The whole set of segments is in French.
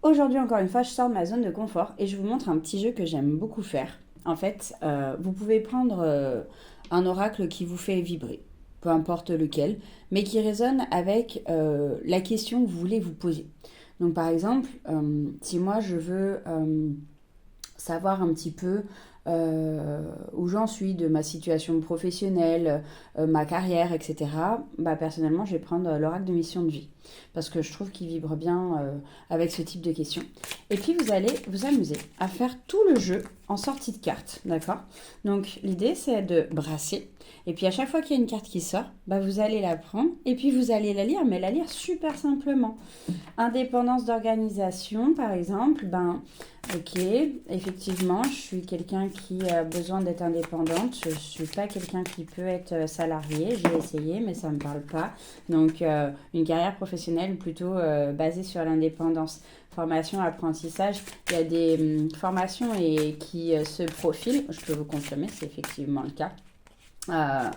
Aujourd'hui, encore une fois, je sors de ma zone de confort et je vous montre un petit jeu que j'aime beaucoup faire. En fait, vous pouvez prendre un oracle qui vous fait vibrer, peu importe lequel, mais qui résonne avec la question que vous voulez vous poser. Donc, par exemple, si moi je veux savoir un petit peu où j'en suis de ma situation professionnelle, ma carrière, etc. Bah, personnellement, je vais prendre l'oracle de mission de vie parce que je trouve qu'il vibre bien avec ce type de questions. Et puis, vous allez vous amuser à faire tout le jeu en sortie de carte, d'accord? Donc, l'idée, c'est de brasser. Et puis, à chaque fois qu'il y a une carte qui sort, bah, vous allez la prendre et puis vous allez la lire, mais la lire super simplement. Indépendance d'organisation, par exemple, ben, ok, effectivement, je suis quelqu'un qui a besoin d'être indépendante. Je ne suis pas quelqu'un qui peut être salarié. J'ai essayé, mais ça ne me parle pas. Donc, une carrière professionnelle plutôt basée sur l'indépendance. Formation, apprentissage, il y a des formations qui se profilent. Je peux vous confirmer, c'est effectivement le cas. Euh,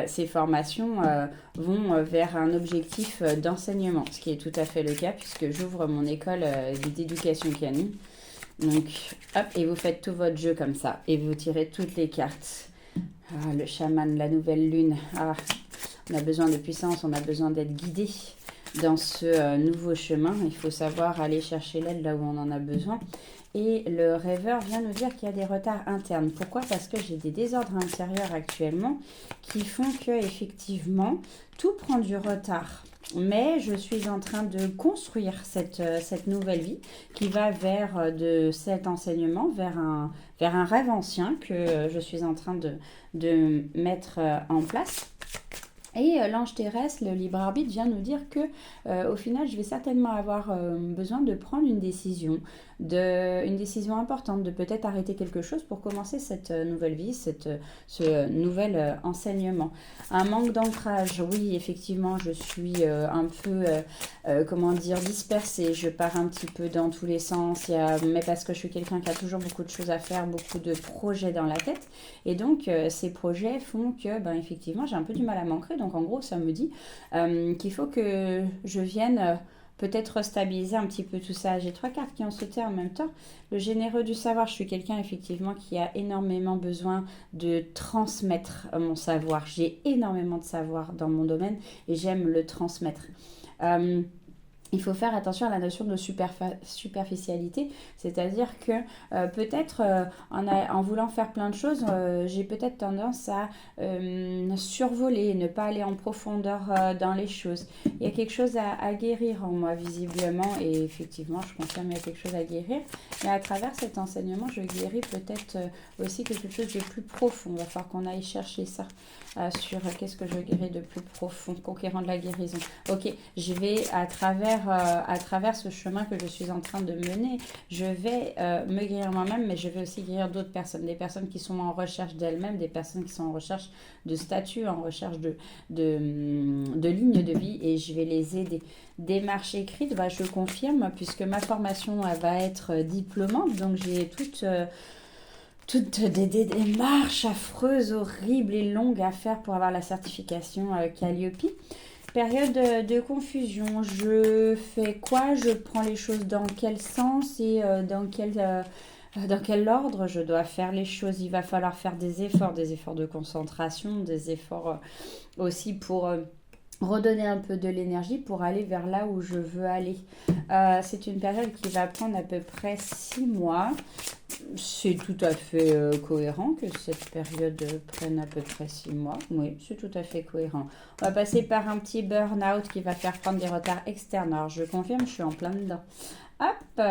ces formations vont vers un objectif d'enseignement, ce qui est tout à fait le cas puisque j'ouvre mon école d'éducation canine. Donc, hop, et vous faites tout votre jeu comme ça. Et vous tirez toutes les cartes. Ah, le chaman, la nouvelle lune. Ah, on a besoin de puissance, on a besoin d'être guidé dans ce nouveau chemin. Il faut savoir aller chercher l'aide là où on en a besoin. Et le rêveur vient nous dire qu'il y a des retards internes. Pourquoi? Parce que j'ai des désordres intérieurs actuellement qui font que effectivement tout prend du retard. Mais je suis en train de construire cette nouvelle vie qui va vers de cet enseignement, vers un rêve ancien que je suis en train de mettre en place. Et l'ange terrestre, le libre arbitre, vient nous dire que au final, je vais certainement avoir besoin de prendre une décision importante, de peut-être arrêter quelque chose pour commencer cette nouvelle vie, ce nouvel enseignement. Un manque d'ancrage, oui, effectivement, je suis un peu, comment dire, dispersée. Je pars un petit peu dans tous les sens, mais parce que je suis quelqu'un qui a toujours beaucoup de choses à faire, beaucoup de projets dans la tête. Et donc, ces projets font que, ben, effectivement, j'ai un peu du mal à m'ancrer. Donc, en gros, ça me dit qu'il faut que je vienne peut-être stabiliser un petit peu tout ça. J'ai trois cartes qui ont sauté en même temps. Le généreux du savoir, je suis quelqu'un, effectivement, qui a énormément besoin de transmettre mon savoir. J'ai énormément de savoir dans mon domaine et j'aime le transmettre. Euh, il faut faire attention à la notion de superficialité, c'est-à-dire que peut-être en voulant faire plein de choses, j'ai peut-être tendance à survoler, ne pas aller en profondeur dans les choses. Il y a quelque chose à guérir en moi, visiblement, et effectivement, je confirme, il y a quelque chose à guérir. Mais à travers cet enseignement, je guéris peut-être aussi quelque chose de plus profond. Il va falloir qu'on aille chercher ça sur qu'est-ce que je guéris de plus profond, conquérant de la guérison. Ok, je vais à travers ce chemin que je suis en train de mener, je vais me guérir moi-même, mais je vais aussi guérir d'autres personnes, des personnes qui sont en recherche d'elles-mêmes, des personnes qui sont en recherche de statut, en recherche de lignes de vie, et je vais les aider. Démarche écrite, bah, je confirme, puisque ma formation elle va être diplômante, donc j'ai toutes des démarches affreuses, horribles et longues à faire pour avoir la certification Calliope. Période de confusion, je fais quoi? Je prends les choses dans quel sens et dans quel ordre je dois faire les choses? Il va falloir faire des efforts de concentration, des efforts aussi pour redonner un peu de l'énergie pour aller vers là où je veux aller. C'est une période qui va prendre à peu près 6 mois. C'est tout à fait cohérent que cette période prenne à peu près 6 mois. Oui, c'est tout à fait cohérent. On va passer par un petit burn-out qui va faire prendre des retards externes. Alors, je confirme, je suis en plein dedans. Hop,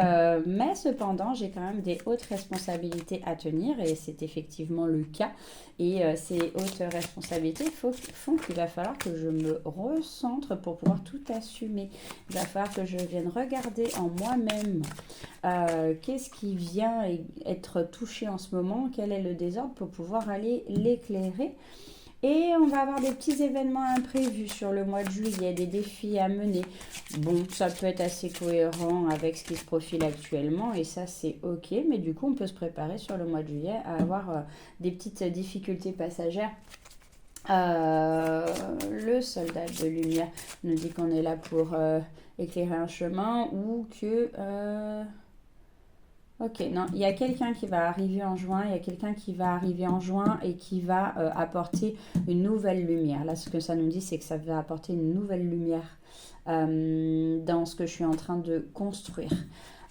mais cependant, j'ai quand même des hautes responsabilités à tenir et c'est effectivement le cas. Et ces hautes responsabilités font qu'il va falloir que je me recentre pour pouvoir tout assumer. Il va falloir que je vienne regarder en moi-même qu'est-ce qui vient être touché en ce moment, quel est le désordre pour pouvoir aller l'éclairer. Et on va avoir des petits événements imprévus sur le mois de juillet, des défis à mener. Bon, ça peut être assez cohérent avec ce qui se profile actuellement et ça c'est ok, mais du coup on peut se préparer sur le mois de juillet à avoir des petites difficultés passagères. Le soldat de lumière nous dit qu'on est là pour éclairer un chemin ou que... Ok, non, il y a quelqu'un qui va arriver en juin, il y a quelqu'un qui va arriver en juin et qui va apporter une nouvelle lumière. Là, ce que ça nous dit, c'est que ça va apporter une nouvelle lumière dans ce que je suis en train de construire.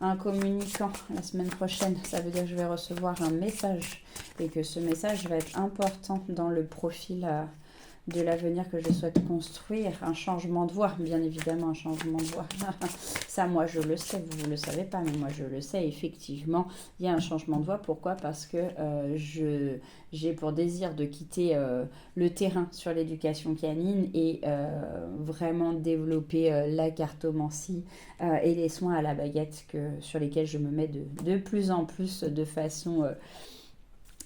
Un communicant la semaine prochaine, ça veut dire que je vais recevoir un message et que ce message va être important dans le profil de l'avenir que je souhaite construire. Un changement de voix, bien évidemment, un changement de voix. Ça, moi, je le sais, vous ne le savez pas, mais moi, je le sais. Effectivement, il y a un changement de voix. Pourquoi? Parce que j'ai pour désir de quitter le terrain sur l'éducation canine et vraiment développer la cartomancie et les soins à la baguette sur lesquels je me mets de plus en plus de façon...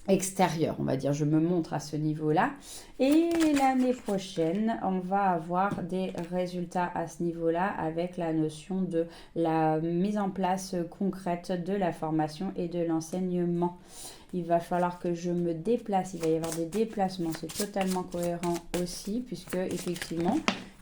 extérieur, on va dire, je me montre à ce niveau-là. Et l'année prochaine, on va avoir des résultats à ce niveau-là avec la notion de la mise en place concrète de la formation et de l'enseignement. Il va falloir que je me déplace, il va y avoir des déplacements, c'est totalement cohérent aussi, puisque effectivement,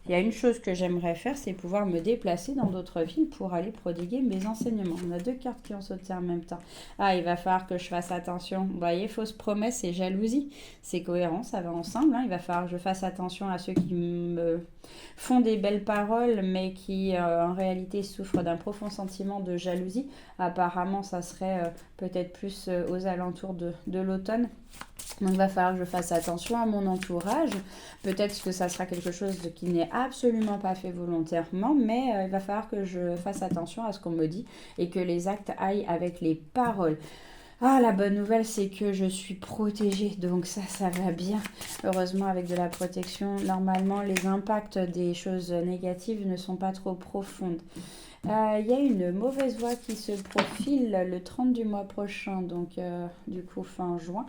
il y a une chose que j'aimerais faire, c'est pouvoir me déplacer dans d'autres villes pour aller prodiguer mes enseignements. On a deux cartes qui ont sauté en même temps. Ah, il va falloir que je fasse attention. Vous voyez, fausse promesse et jalousie. C'est cohérent, ça va ensemble. Il va falloir que je fasse attention à ceux qui me font des belles paroles, mais qui en réalité souffrent d'un profond sentiment de jalousie. Apparemment, ça serait peut-être plus aux alentours de l'automne. Donc il va falloir que je fasse attention à mon entourage. Peut-être que ça sera quelque chose qui n'est absolument pas fait volontairement, mais il va falloir que je fasse attention à ce qu'on me dit et que les actes aillent avec les paroles. Ah, la bonne nouvelle, c'est que je suis protégée, donc ça va bien. Heureusement, avec de la protection, normalement, les impacts des choses négatives ne sont pas trop profondes. Il y a une mauvaise voie qui se profile le 30 du mois prochain, donc du coup fin juin.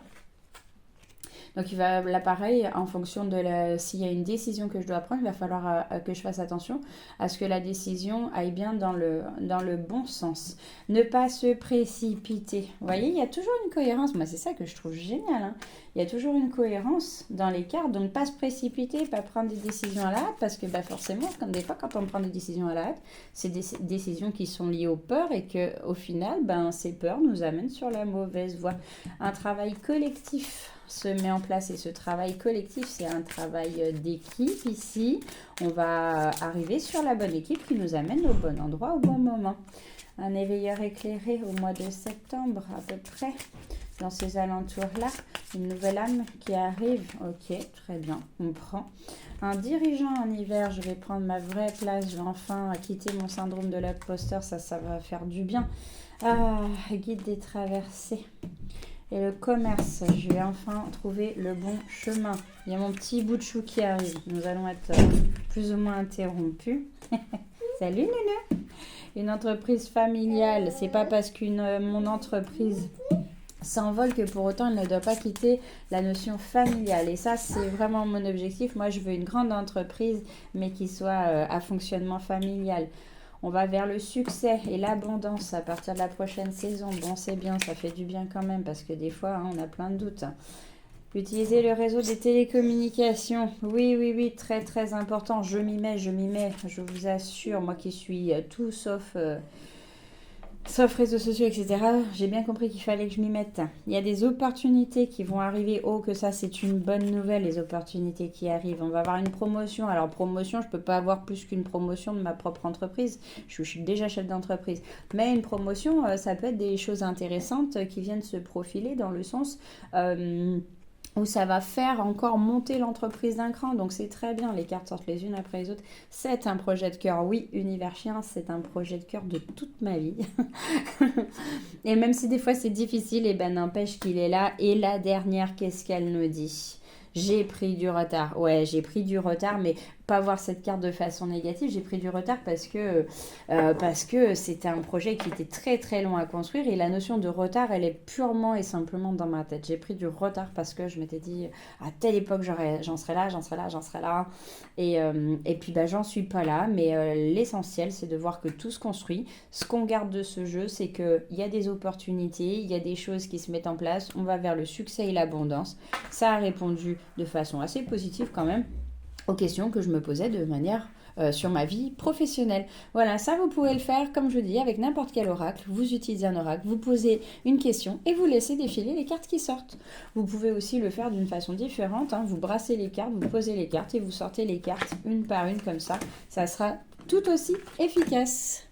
Donc il va là pareil, en fonction de s'il y a une décision que je dois prendre, il va falloir que je fasse attention à ce que la décision aille bien dans le bon sens. Ne pas se précipiter. Vous voyez, il y a toujours une cohérence. Moi, c'est ça que je trouve génial. Hein. Il y a toujours une cohérence dans les cartes. Donc pas se précipiter, pas prendre des décisions à la hâte, parce que forcément, des fois, quand on prend des décisions à la hâte, c'est des décisions qui sont liées aux peurs et qu'au final, ces peurs nous amènent sur la mauvaise voie. Un travail collectif se met en place et ce travail collectif, c'est un travail d'équipe ici. On va arriver sur la bonne équipe qui nous amène au bon endroit au bon moment. Un éveilleur éclairé au mois de septembre à peu près, dans ces alentours-là. Une nouvelle âme qui arrive. Ok, très bien, on prend. Un dirigeant en hiver, je vais prendre ma vraie place, je vais enfin quitter mon syndrome de l'imposteur, ça va faire du bien. Ah, guide des traversées. Et le commerce, je vais enfin trouver le bon chemin. Il y a mon petit bout de chou qui arrive. Nous allons être plus ou moins interrompus. Salut Néné. Une entreprise familiale, c'est pas parce mon entreprise s'envole que pour autant elle ne doit pas quitter la notion familiale. Et ça, c'est vraiment mon objectif. Moi, je veux une grande entreprise, mais qui soit à fonctionnement familial. On va vers le succès et l'abondance à partir de la prochaine saison. Bon, c'est bien, ça fait du bien quand même parce que des fois, on a plein de doutes. Utiliser le réseau des télécommunications. Oui, très très important. Je m'y mets, je vous assure. Moi qui suis tout sauf réseaux sociaux, etc. J'ai bien compris qu'il fallait que je m'y mette. Il y a des opportunités qui vont arriver. Oh, que ça, c'est une bonne nouvelle, les opportunités qui arrivent. On va avoir une promotion. Alors, promotion, je ne peux pas avoir plus qu'une promotion de ma propre entreprise. Je suis déjà chef d'entreprise. Mais une promotion, ça peut être des choses intéressantes qui viennent se profiler dans le sens... où ça va faire encore monter l'entreprise d'un cran. Donc c'est très bien, les cartes sortent les unes après les autres. C'est un projet de cœur, oui, Univers Chien, c'est un projet de cœur de toute ma vie. Et même si des fois c'est difficile, n'empêche qu'il est là. Et la dernière, qu'est-ce qu'elle nous dit ? J'ai pris du retard. Ouais, j'ai pris du retard, mais pas voir cette carte de façon négative. J'ai pris du retard parce que c'était un projet qui était très très long à construire et la notion de retard, elle est purement et simplement dans ma tête. J'ai pris du retard parce que je m'étais dit à telle époque j'en serai là. Et puis j'en suis pas là, mais l'essentiel c'est de voir que tout se construit. Ce qu'on garde de ce jeu, c'est qu'il y a des opportunités, il y a des choses qui se mettent en place, on va vers le succès et l'abondance. Ça a répondu de façon assez positive quand même aux questions que je me posais de manière sur ma vie professionnelle. Voilà, ça vous pouvez le faire, comme je dis, avec n'importe quel oracle. Vous utilisez un oracle, vous posez une question et vous laissez défiler les cartes qui sortent. Vous pouvez aussi le faire d'une façon différente, hein. Vous brassez les cartes, vous posez les cartes et vous sortez les cartes une par une comme ça. Ça sera tout aussi efficace.